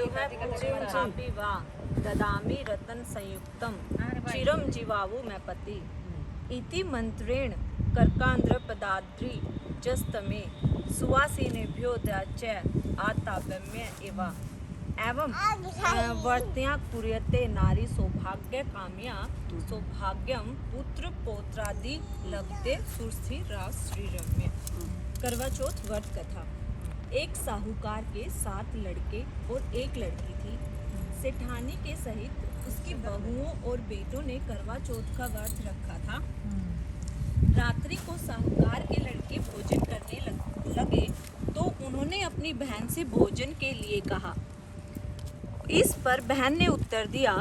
जो है पूजे वा ददामी रतन संयुक्तम चिरम जीवावु मैं पति इति मंत्रेण कर्कांध्र पदाद्रि जस्तमे सुवासिनेभ्यो दच आताव्यम्य एवं वर्त्या कुर्यते नारी सौभाग्य काम्या सौभाग्यम पुत्र पौत्रादि लभते सुस्थिरा श्रीरम्य। करवा चौथ व्रत कथा। एक साहूकार के 7 लड़के और 1 लड़की थी। सेठानी के सहित उसकी बहुओं और बेटों ने करवा चौथ का व्रत रखा था। रात्रि को साहूकार के लड़के भोजन करने लगे तो उन्होंने अपनी बहन से भोजन के लिए कहा। इस पर बहन ने उत्तर दिया,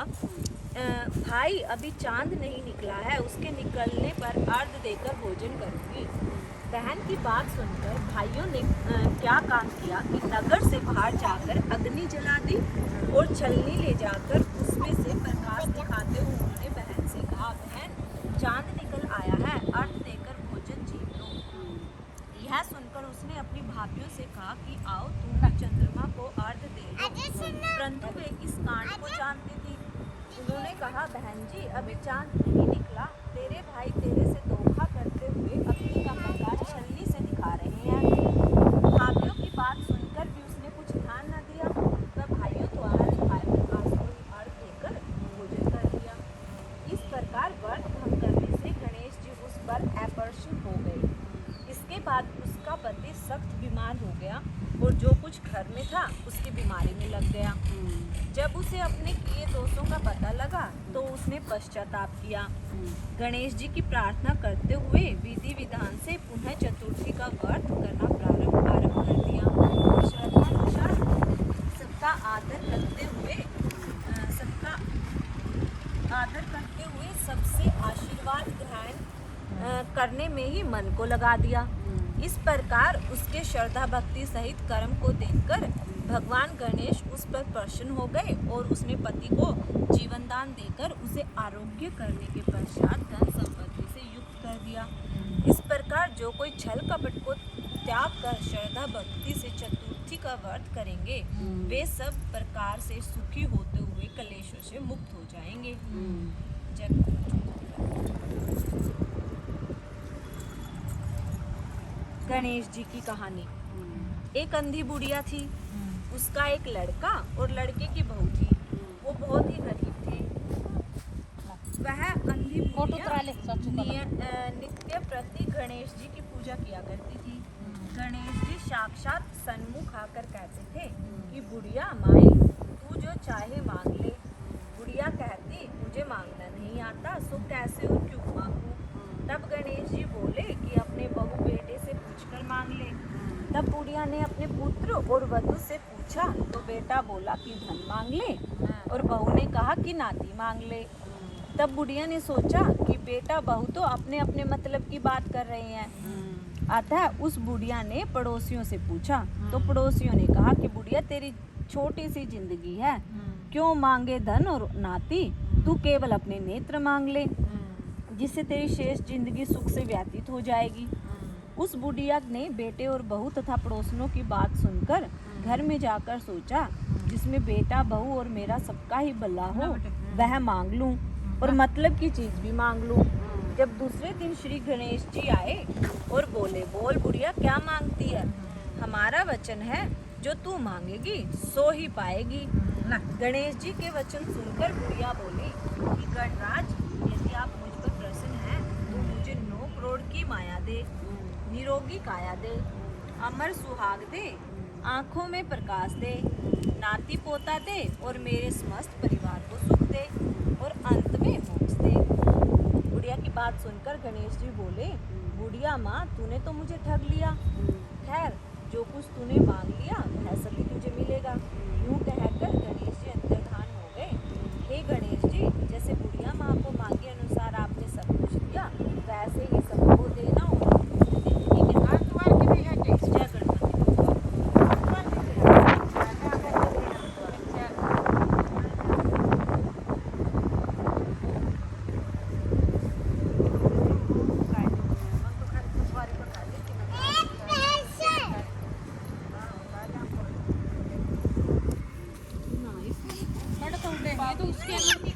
भाई अभी चांद नहीं निकला है, उसके निकलने पर अर्घ देकर भोजन करूंगी। बहन की बात सुनकर भाइयों ने क्या काम किया कि नगर से बाहर जाकर अग्नि जला दी और छलनी ले जाकर उसमें से प्रकाश दिखाते हुए उन्होंने बहन से कहा, बहन चांद निकल आया है, अर्घ देकर भोजन जीव लो। यह सुनकर उसने अपनी भाभीयों से कहा कि आओ तुम भी चंद्रमा को अर्घ दे लो, परंतु वे इस कांड को जानती थी। उन्होंने कहा, बहन जी अभी चांद नहीं निकला, तेरे भाई तेरे से धोखा करते हुए अग्नि का प्रकाश छलनी से दिखा रहे हैं। भाभीयों की बात सुनकर भी उसने कुछ ध्यान न दिया। वह भाइयों द्वारा दिखाए प्रकाश को अर्घ देकर भोजन कर लिया। इस प्रकार व्रत भंग करने से गणेश जी उस पर अप्रसन्न हो गए। इसके बाद उसका पति सख्त बीमार हो गया और जो कुछ घर में था उसकी बीमारी में लग गया। जब उसे अपने किए दोषों का पता लगा तो उसने पश्चाताप किया। गणेश जी की प्रार्थना करते हुए विधि विधान से पुनः चतुर्थी का व्रत करना आरंभ कर दिया और श्रद्धानुसार सबका आदर करते हुए सबसे आशीर्वाद ग्रहण करने में ही मन को लगा दिया। इस प्रकार उसके श्रद्धा भक्ति सहित कर्म को देखकर भगवान गणेश उस पर प्रसन्न हो गए और उसने पति को जीवन दान देकर उसे आरोग्य करने के पश्चात धन संपत्ति से युक्त कर दिया। इस प्रकार जो कोई छल कपट को त्याग कर श्रद्धा भक्ति से चतुर्थी का व्रत करेंगे वे सब प्रकार से सुखी होते हुए कलेशों से मुक्त हो जाएंगे। गणेश जी की कहानी। एक अंधी बुढ़िया थी, उसका एक लड़का और लड़के की बहू थी। वो बहुत ही गरीब थे। वह अंधी बुढ़िया नित्य प्रति गणेश जी की पूजा किया करती थी। गणेश जी साक्षात सन्मुख आकर कहते थे कि बुढ़िया माई तू जो चाहे मांग ले। बुढ़िया कहती, मुझे मांगना नहीं आता, सो कैसे और क्यों मांगूं। तब गणेश जी बोले कि अपने बहू बेटे से पूछकर मांग ले। तब बुढ़िया ने अपने पुत्र और वधू से पूछा तो बेटा बोला कि धन मांग ले और बहू ने कहा कि नाती मांग ले। तब बुढ़िया ने सोचा कि बेटा बहू तो अपने अपने मतलब की बात कर रहे हैं। अतः उस बुढ़िया ने पड़ोसियों से पूछा तो पड़ोसियों ने कहा कि बुढ़िया तेरी छोटी सी जिंदगी है, क्यों मांगे धन और नाती, तू केवल अपने नेत्र मांग ले, जिससे तेरी शेष जिंदगी सुख से व्यतीत हो जाएगी। उस बुढ़िया ने बेटे और बहू तथा पड़ोसियों की बात सुनकर घर में जाकर सोचा जिसमें बेटा बहू और मेरा सबका ही भला हो वह मांग लूं और मतलब की चीज भी मांग लूं। जब दूसरे दिन श्री गणेश जी आए और बोले, बोल बुढ़िया क्या मांगती है। हमारा वचन है जो तू मांगेगी सो ही पाएगी। गणेश जी के वचन सुनकर बुढ़िया बोली कि गणराज यदि आप मुझ पर प्रसन्न हैं तो मुझे 9 करोड़ की माया दे, निरोगी काया दे, अमर सुहाग दे, आंखों में प्रकाश दे, नाती पोता दे और मेरे समस्त परिवार को सुख दे और अंत में मोक्ष दे। बुढ़िया की बात सुनकर गणेश जी बोले, बुढ़िया माँ तूने तो मुझे ठग लिया। खैर जो कुछ तूने मांग लिया वह सभी तुझे मिलेगा। यूं कहकर गणेश जी अंतर्धान हो गए। हे गणेश जी, जैसे बुढ़िया माँ को मांगे अनुसार आपने सब कुछ दिया वैसे ही सबको देना और ये तो उसके अगर